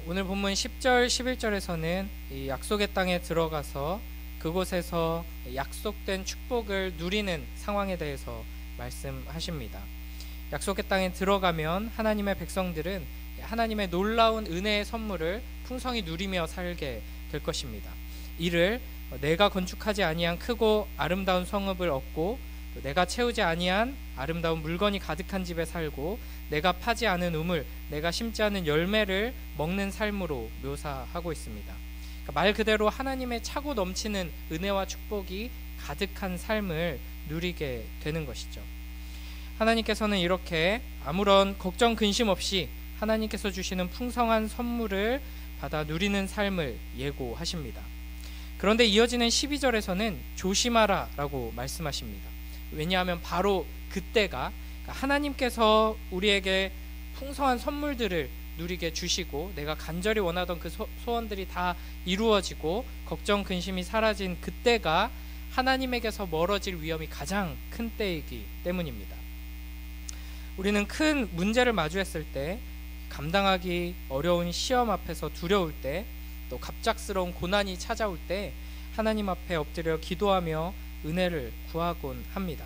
오늘 본문 10절, 11절에서는 이 약속의 땅에 들어가서 그곳에서 약속된 축복을 누리는 상황에 대해서 말씀하십니다. 약속의 땅에 들어가면 하나님의 백성들은 하나님의 놀라운 은혜의 선물을 풍성히 누리며 살게 될 것입니다. 이를 내가 건축하지 아니한 크고 아름다운 성읍을 얻고, 또 내가 채우지 아니한 아름다운 물건이 가득한 집에 살고, 내가 파지 않은 우물, 내가 심지 않은 열매를 먹는 삶으로 묘사하고 있습니다. 그러니까 말 그대로 하나님의 차고 넘치는 은혜와 축복이 가득한 삶을 누리게 되는 것이죠. 하나님께서는 이렇게 아무런 걱정 근심 없이 하나님께서 주시는 풍성한 선물을 받아 누리는 삶을 예고하십니다. 그런데 이어지는 12절에서는 조심하라 라고 말씀하십니다. 왜냐하면 바로 그때가 하나님께서 우리에게 풍성한 선물들을 누리게 주시고, 내가 간절히 원하던 그 소원들이 다 이루어지고 걱정 근심이 사라진 그때가 하나님에게서 멀어질 위험이 가장 큰 때이기 때문입니다. 우리는 큰 문제를 마주했을 때, 감당하기 어려운 시험 앞에서 두려울 때, 또 갑작스러운 고난이 찾아올 때 하나님 앞에 엎드려 기도하며 은혜를 구하곤 합니다.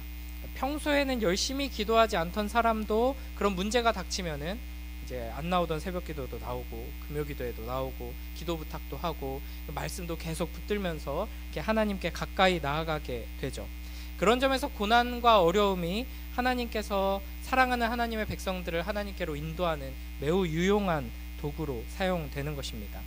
평소에는 열심히 기도하지 않던 사람도 그런 문제가 닥치면은 이제 안 나오던 새벽 기도도 나오고, 금요 기도에도 나오고, 기도 부탁도 하고, 말씀도 계속 붙들면서 이렇게 하나님께 가까이 나아가게 되죠. 그런 점에서 고난과 어려움이 하나님께서 사랑하는 하나님의 백성들을 하나님께로 인도하는 매우 유용한 도구로 사용되는 것입니다.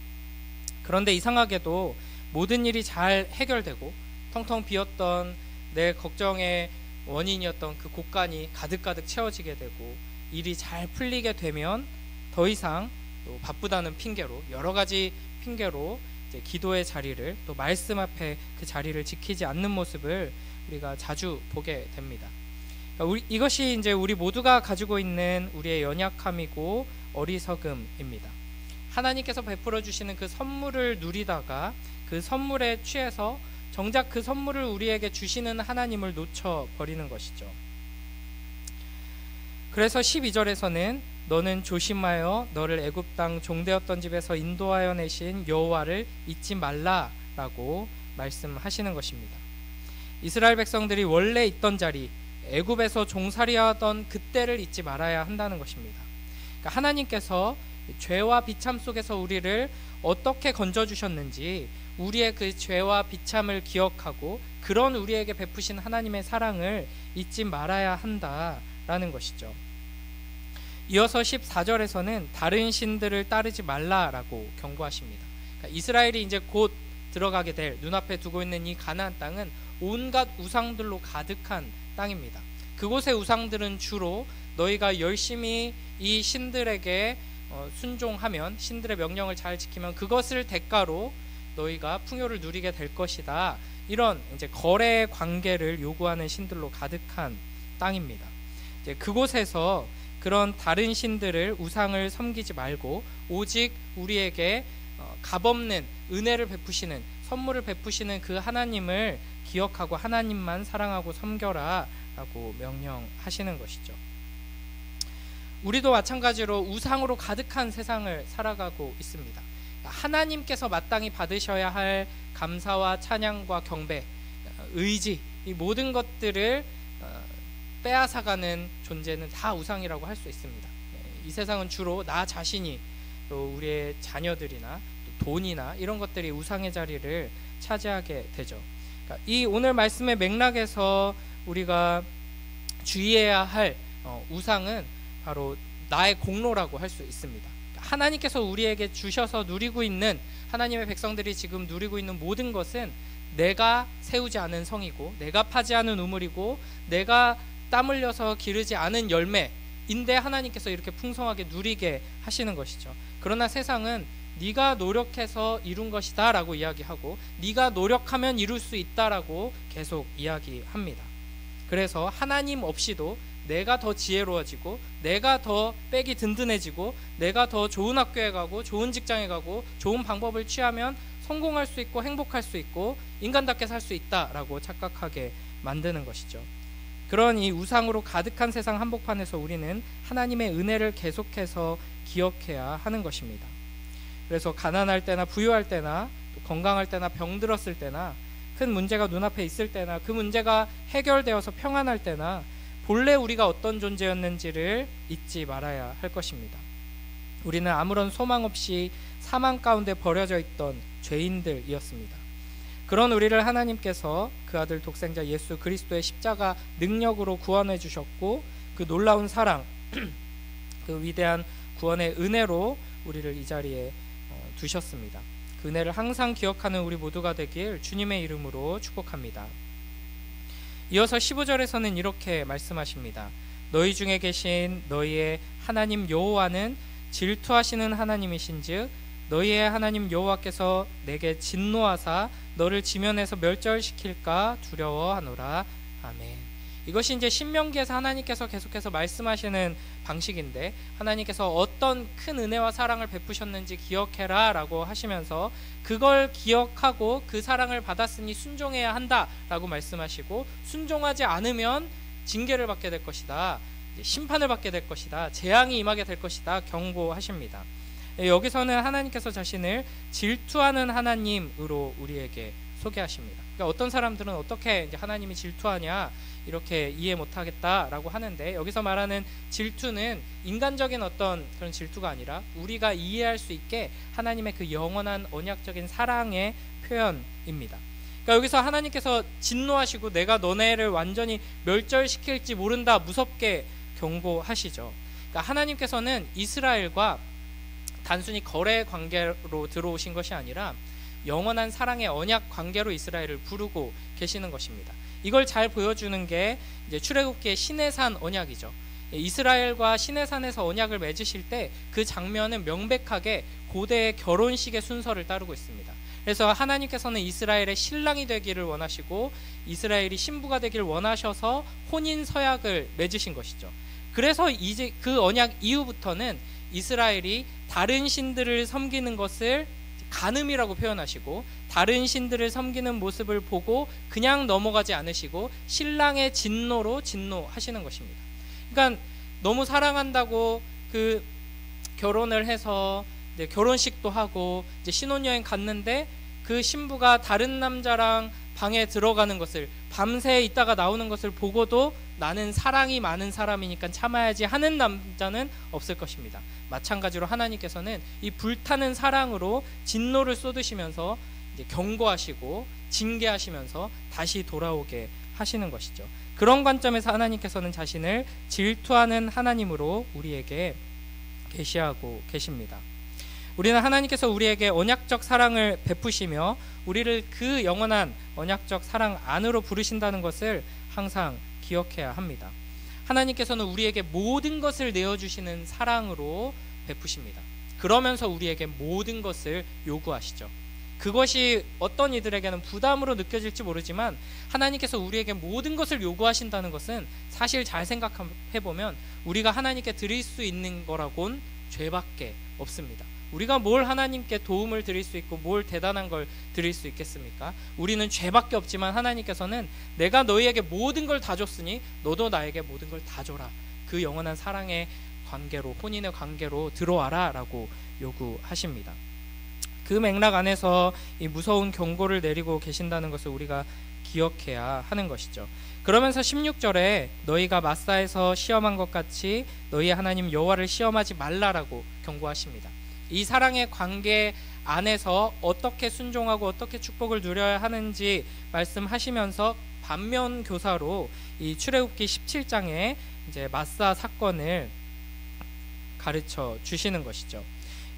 그런데 이상하게도 모든 일이 잘 해결되고 텅텅 비었던 내 걱정의 원인이었던 그 곳간이 가득가득 채워지게 되고, 일이 잘 풀리게 되면 더 이상 또 바쁘다는 핑계로, 여러 가지 핑계로 이제 기도의 자리를, 또 말씀 앞에 그 자리를 지키지 않는 모습을 우리가 자주 보게 됩니다. 이것이 이제 우리 모두가 가지고 있는 우리의 연약함이고 어리석음입니다. 하나님께서 베풀어 주시는 그 선물을 누리다가 그 선물에 취해서 정작 그 선물을 우리에게 주시는 하나님을 놓쳐버리는 것이죠. 그래서 12절에서는 너는 조심하여 너를 애굽 땅 종되었던 집에서 인도하여 내신 여호와를 잊지 말라라고 말씀하시는 것입니다. 이스라엘 백성들이 원래 있던 자리, 애굽에서 종살이하던 그때를 잊지 말아야 한다는 것입니다. 그러니까 하나님께서 죄와 비참 속에서 우리를 어떻게 건져주셨는지, 우리의 그 죄와 비참을 기억하고 그런 우리에게 베푸신 하나님의 사랑을 잊지 말아야 한다라는 것이죠. 이어서 14절에서는 다른 신들을 따르지 말라라고 경고하십니다. 그러니까 이스라엘이 이제 곧 들어가게 될, 눈앞에 두고 있는 이 가나안 땅은 온갖 우상들로 가득한 땅입니다. 그곳의 우상들은 주로 너희가 열심히 이 신들에게 순종하면, 신들의 명령을 잘 지키면 그것을 대가로 너희가 풍요를 누리게 될 것이다, 이런 이제 거래 관계를 요구하는 신들로 가득한 땅입니다. 이제 그곳에서 그런 다른 신들을, 우상을 섬기지 말고 오직 우리에게 값없는 은혜를 베푸시는, 선물을 베푸시는 그 하나님을 기억하고 하나님만 사랑하고 섬겨라 라고 명령하시는 것이죠. 우리도 마찬가지로 우상으로 가득한 세상을 살아가고 있습니다. 하나님께서 마땅히 받으셔야 할 감사와 찬양과 경배, 의지, 이 모든 것들을 빼앗아가는 존재는 다 우상이라고 할 수 있습니다. 이 세상은 주로 나 자신이, 또 우리의 자녀들이나 또 돈이나 이런 것들이 우상의 자리를 차지하게 되죠. 그러니까 이 오늘 말씀의 맥락에서 우리가 주의해야 할 우상은 바로 나의 공로라고 할 수 있습니다. 하나님께서 우리에게 주셔서 누리고 있는, 하나님의 백성들이 지금 누리고 있는 모든 것은 내가 세우지 않은 성이고, 내가 파지 않은 우물이고, 내가 땀 흘려서 기르지 않은 열매인데 하나님께서 이렇게 풍성하게 누리게 하시는 것이죠. 그러나 세상은 네가 노력해서 이룬 것이다 라고 이야기하고, 네가 노력하면 이룰 수 있다라고 계속 이야기합니다. 그래서 하나님 없이도 내가 더 지혜로워지고, 내가 더 백이 든든해지고, 내가 더 좋은 학교에 가고 좋은 직장에 가고 좋은 방법을 취하면 성공할 수 있고 행복할 수 있고 인간답게 살 수 있다라고 착각하게 만드는 것이죠. 그런 이 우상으로 가득한 세상 한복판에서 우리는 하나님의 은혜를 계속해서 기억해야 하는 것입니다. 그래서 가난할 때나 부유할 때나 또 건강할 때나 병들었을 때나 큰 문제가 눈앞에 있을 때나 그 문제가 해결되어서 평안할 때나 본래 우리가 어떤 존재였는지를 잊지 말아야 할 것입니다. 우리는 아무런 소망 없이 사망 가운데 버려져 있던 죄인들이었습니다. 그런 우리를 하나님께서 그 아들 독생자 예수 그리스도의 십자가 능력으로 구원해 주셨고 그 놀라운 사랑, 그 위대한 구원의 은혜로 우리를 이 자리에 두셨습니다. 그 은혜를 항상 기억하는 우리 모두가 되길 주님의 이름으로 축복합니다. 이어서 15절에서는 이렇게 말씀하십니다. 너희 중에 계신 너희의 하나님 여호와는 질투하시는 하나님이신즉 너희의 하나님 여호와께서 내게 진노하사 너를 지면에서 멸절시킬까 두려워하노라. 아멘. 이것이 이제 신명기에서 하나님께서 계속해서 말씀하시는 방식인데, 하나님께서 어떤 큰 은혜와 사랑을 베푸셨는지 기억해라 라고 하시면서 그걸 기억하고 그 사랑을 받았으니 순종해야 한다 라고 말씀하시고, 순종하지 않으면 징계를 받게 될 것이다, 심판을 받게 될 것이다, 재앙이 임하게 될 것이다 경고하십니다. 여기서는 하나님께서 자신을 질투하는 하나님으로 우리에게 소개하십니다. 그러니까 어떤 사람들은 어떻게 이제 하나님이 질투하냐 이렇게 이해 못하겠다라고 하는데, 여기서 말하는 질투는 인간적인 어떤 그런 질투가 아니라 우리가 이해할 수 있게 하나님의 그 영원한 언약적인 사랑의 표현입니다. 그러니까 여기서 하나님께서 진노하시고 내가 너네를 완전히 멸절시킬지 모른다 무섭게 경고하시죠. 그러니까 하나님께서는 이스라엘과 단순히 거래 관계로 들어오신 것이 아니라 영원한 사랑의 언약 관계로 이스라엘을 부르고 계시는 것입니다. 이걸 잘 보여주는 게 이제 출애굽기의 시내산 언약이죠. 이스라엘과 시내산에서 언약을 맺으실 때 그 장면은 명백하게 고대의 결혼식의 순서를 따르고 있습니다. 그래서 하나님께서는 이스라엘의 신랑이 되기를 원하시고 이스라엘이 신부가 되기를 원하셔서 혼인 서약을 맺으신 것이죠. 그래서 이제 그 언약 이후부터는 이스라엘이 다른 신들을 섬기는 것을 간음이라고 표현하시고, 다른 신들을 섬기는 모습을 보고 그냥 넘어가지 않으시고 신랑의 진노로 진노하시는 것입니다. 그러니까 너무 사랑한다고 그 결혼을 해서 이제 결혼식도 하고 이제 신혼여행 갔는데 그 신부가 다른 남자랑 방에 들어가는 것을, 밤새 있다가 나오는 것을 보고도 나는 사랑이 많은 사람이니까 참아야지 하는 남자는 없을 것입니다. 마찬가지로 하나님께서는 이 불타는 사랑으로 진노를 쏟으시면서 이제 경고하시고 징계하시면서 다시 돌아오게 하시는 것이죠. 그런 관점에서 하나님께서는 자신을 질투하는 하나님으로 우리에게 계시하고 계십니다. 우리는 하나님께서 우리에게 언약적 사랑을 베푸시며 우리를 그 영원한 언약적 사랑 안으로 부르신다는 것을 항상 기억해야 합니다. 하나님께서는 우리에게 모든 것을 내어주시는 사랑으로 베푸십니다. 그러면서 우리에게 모든 것을 요구하시죠. 그것이 어떤 이들에게는 부담으로 느껴질지 모르지만 하나님께서 우리에게 모든 것을 요구하신다는 것은 사실 잘 생각해보면 우리가 하나님께 드릴 수 있는 거라곤 죄밖에 없습니다. 우리가 뭘 하나님께 도움을 드릴 수 있고 뭘 대단한 걸 드릴 수 있겠습니까? 우리는 죄밖에 없지만 하나님께서는 내가 너희에게 모든 걸 다 줬으니 너도 나에게 모든 걸 다 줘라. 그 영원한 사랑의 관계로, 혼인의 관계로 들어와라 라고 요구하십니다. 그 맥락 안에서 이 무서운 경고를 내리고 계신다는 것을 우리가 기억해야 하는 것이죠. 그러면서 16절에 너희가 마사에서 시험한 것 같이 너희 하나님 여호와를 시험하지 말라라고 경고하십니다. 이 사랑의 관계 안에서 어떻게 순종하고 어떻게 축복을 누려야 하는지 말씀하시면서 반면 교사로 이 출애굽기 17장에 이제 마사 사건을 가르쳐 주시는 것이죠.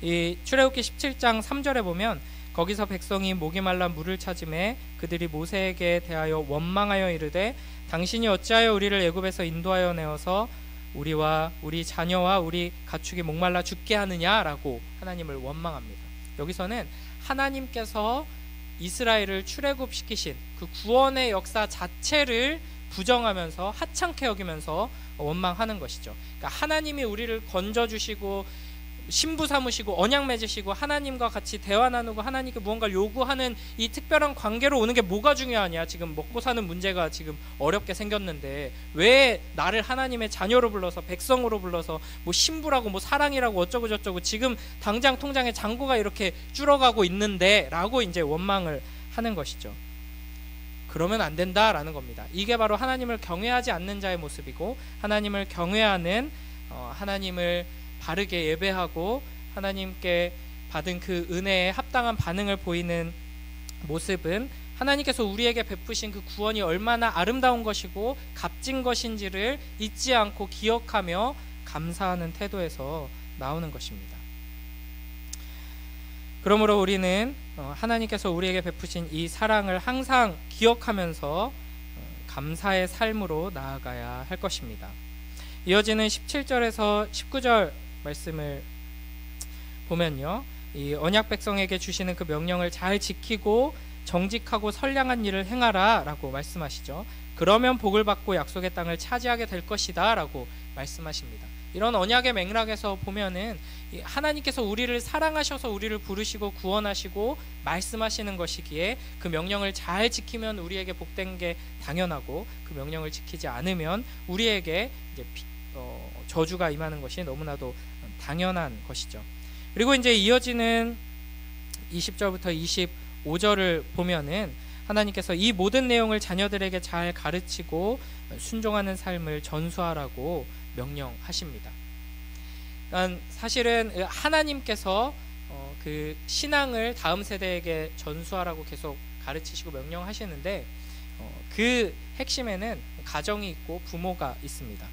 이 출애굽기 17장 3절에 보면 거기서 백성이 목이 말라 물을 찾음에 그들이 모세에게 대하여 원망하여 이르되 당신이 어찌하여 우리를 애굽에서 인도하여 내어서 우리와 우리 자녀와 우리 가축이 목말라 죽게 하느냐라고 하나님을 원망합니다. 여기서는 하나님께서 이스라엘을 출애굽시키신 그 구원의 역사 자체를 부정하면서 하찮게 여기면서 원망하는 것이죠. 그러니까 하나님이 우리를 건져주시고 신부 삼으시고 언약 맺으시고 하나님과 같이 대화 나누고 하나님께 무언가를 요구하는 이 특별한 관계로 오는 게 뭐가 중요하냐. 지금 먹고 사는 문제가 지금 어렵게 생겼는데 왜 나를 하나님의 자녀로 불러서 백성으로 불러서 뭐 신부라고 뭐 사랑이라고 어쩌고 저쩌고 지금 당장 통장에 잔고가 이렇게 줄어가고 있는데 라고 이제 원망을 하는 것이죠. 그러면 안 된다라는 겁니다. 이게 바로 하나님을 경외하지 않는 자의 모습이고, 하나님을 경외하는 하나님을 바르게 예배하고 하나님께 받은 그 은혜에 합당한 반응을 보이는 모습은 하나님께서 우리에게 베푸신 그 구원이 얼마나 아름다운 것이고 값진 것인지를 잊지 않고 기억하며 감사하는 태도에서 나오는 것입니다. 그러므로 우리는 하나님께서 우리에게 베푸신 이 사랑을 항상 기억하면서 감사의 삶으로 나아가야 할 것입니다. 이어지는 17절에서 19절 말씀을 보면요, 이 언약 백성에게 주시는 그 명령을 잘 지키고 정직하고 선량한 일을 행하라 라고 말씀하시죠. 그러면 복을 받고 약속의 땅을 차지하게 될 것이다 라고 말씀하십니다. 이런 언약의 맥락에서 보면은 하나님께서 우리를 사랑하셔서 우리를 부르시고 구원하시고 말씀하시는 것이기에 그 명령을 잘 지키면 우리에게 복된 게 당연하고, 그 명령을 지키지 않으면 우리에게 이제 저주가 임하는 것이 너무나도 당연한 것이죠. 그리고 이제 이어지는 20절부터 25절을 보면은 하나님께서 이 모든 내용을 자녀들에게 잘 가르치고 순종하는 삶을 전수하라고 명령하십니다. 그러니까 사실은 하나님께서 그 신앙을 다음 세대에게 전수하라고 계속 가르치시고 명령하시는데, 그 핵심에는 가정이 있고 부모가 있습니다.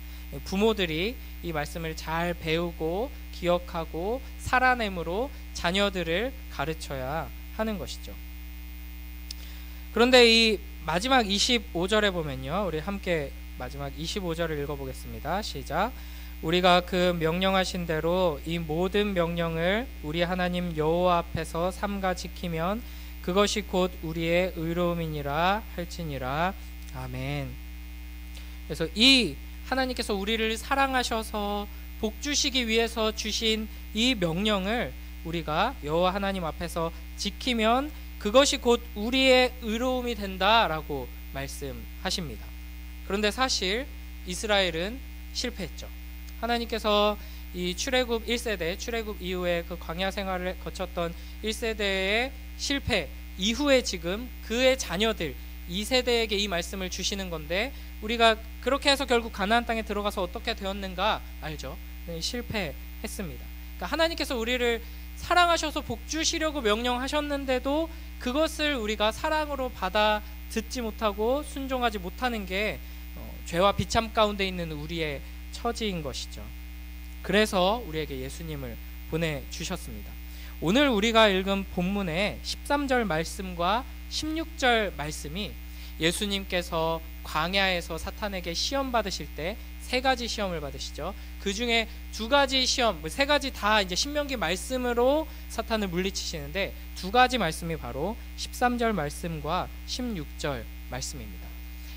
부모들이 이 말씀을 잘 배우고 기억하고 살아냄으로 자녀들을 가르쳐야 하는 것이죠. 그런데 이 마지막 25절에 보면요, 우리 함께 마지막 25절을 읽어보겠습니다. 시작. 우리가 그 명령하신 대로 이 모든 명령을 우리 하나님 여호와 앞에서 삼가 지키면 그것이 곧 우리의 의로움이니라 할지니라. 아멘. 그래서 이 하나님께서 우리를 사랑하셔서 복 주시기 위해서 주신 이 명령을 우리가 여호와 하나님 앞에서 지키면 그것이 곧 우리의 의로움이 된다라고 말씀하십니다. 그런데 사실 이스라엘은 실패했죠. 하나님께서 이 출애굽 1세대, 출애굽 이후에 그 광야 생활을 거쳤던 1세대의 실패 이후에 지금 그의 자녀들 2세대에게 이 말씀을 주시는 건데, 우리가 그렇게 해서 결국 가나안 땅에 들어가서 어떻게 되었는가 알죠? 실패했습니다. 그러니까 하나님께서 우리를 사랑하셔서 복 주시려고 명령하셨는데도 그것을 우리가 사랑으로 받아 듣지 못하고 순종하지 못하는 게 죄와 비참 가운데 있는 우리의 처지인 것이죠. 그래서 우리에게 예수님을 보내주셨습니다. 오늘 우리가 읽은 본문의 13절 말씀과 16절 말씀이 예수님께서 광야에서 사탄에게 시험 받으실 때 세 가지 시험을 받으시죠. 그 중에 두 가지 시험, 세 가지 다 이제 신명기 말씀으로 사탄을 물리치시는데, 두 가지 말씀이 바로 13절 말씀과 16절 말씀입니다.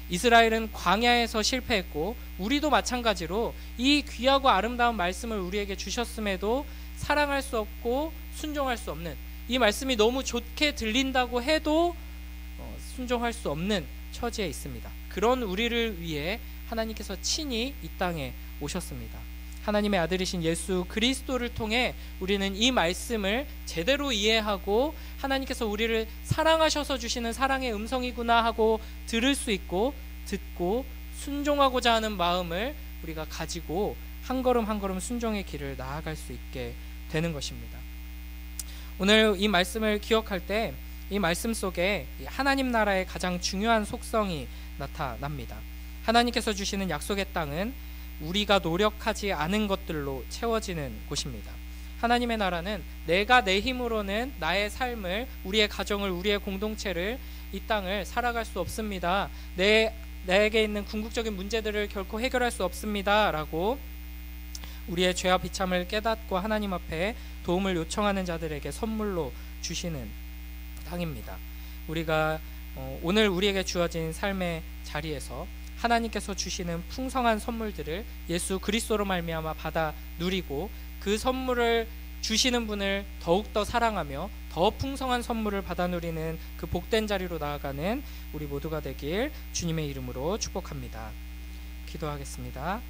이스라엘은 광야에서 실패했고 우리도 마찬가지로 이 귀하고 아름다운 말씀을 우리에게 주셨음에도 사랑할 수 없고 순종할 수 없는, 이 말씀이 너무 좋게 들린다고 해도 순종할 수 없는 처지에 있습니다. 그런 우리를 위해 하나님께서 친히 이 땅에 오셨습니다. 하나님의 아들이신 예수 그리스도를 통해 우리는 이 말씀을 제대로 이해하고 하나님께서 우리를 사랑하셔서 주시는 사랑의 음성이구나 하고 들을 수 있고, 듣고 순종하고자 하는 마음을 우리가 가지고 한 걸음 한 걸음 순종의 길을 나아갈 수 있게 되는 것입니다. 오늘 이 말씀을 기억할 때 이 말씀 속에 하나님 나라의 가장 중요한 속성이 나타납니다. 하나님께서 주시는 약속의 땅은 우리가 노력하지 않은 것들로 채워지는 곳입니다. 하나님의 나라는 내가 내 힘으로는 나의 삶을, 우리의 가정을, 우리의 공동체를, 이 땅을 살아갈 수 없습니다. 내게 있는 궁극적인 문제들을 결코 해결할 수 없습니다 라고 우리의 죄와 비참을 깨닫고 하나님 앞에 도움을 요청하는 자들에게 선물로 주시는 땅입니다. 우리가 오늘 우리에게 주어진 삶의 자리에서 하나님께서 주시는 풍성한 선물들을 예수 그리스도로 말미암아 받아 누리고 그 선물을 주시는 분을 더욱더 사랑하며 더 풍성한 선물을 받아 누리는 그 복된 자리로 나아가는 우리 모두가 되길 주님의 이름으로 축복합니다. 기도하겠습니다.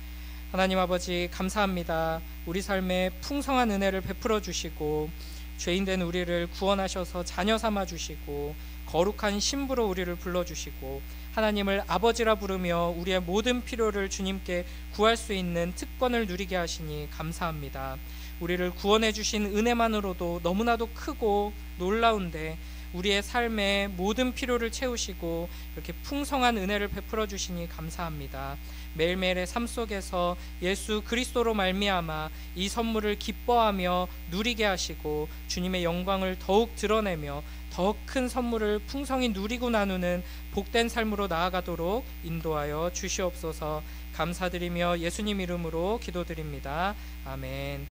하나님 아버지, 감사합니다. 우리 삶에 풍성한 은혜를 베풀어 주시고 죄인된 우리를 구원하셔서 자녀 삼아 주시고 거룩한 신부로 우리를 불러주시고 하나님을 아버지라 부르며 우리의 모든 필요를 주님께 구할 수 있는 특권을 누리게 하시니 감사합니다. 우리를 구원해 주신 은혜만으로도 너무나도 크고 놀라운데 우리의 삶의 모든 필요를 채우시고 이렇게 풍성한 은혜를 베풀어 주시니 감사합니다. 매일매일의 삶 속에서 예수 그리스도로 말미암아 이 선물을 기뻐하며 누리게 하시고 주님의 영광을 더욱 드러내며 더 큰 선물을 풍성히 누리고 나누는 복된 삶으로 나아가도록 인도하여 주시옵소서. 감사드리며 예수님 이름으로 기도드립니다. 아멘.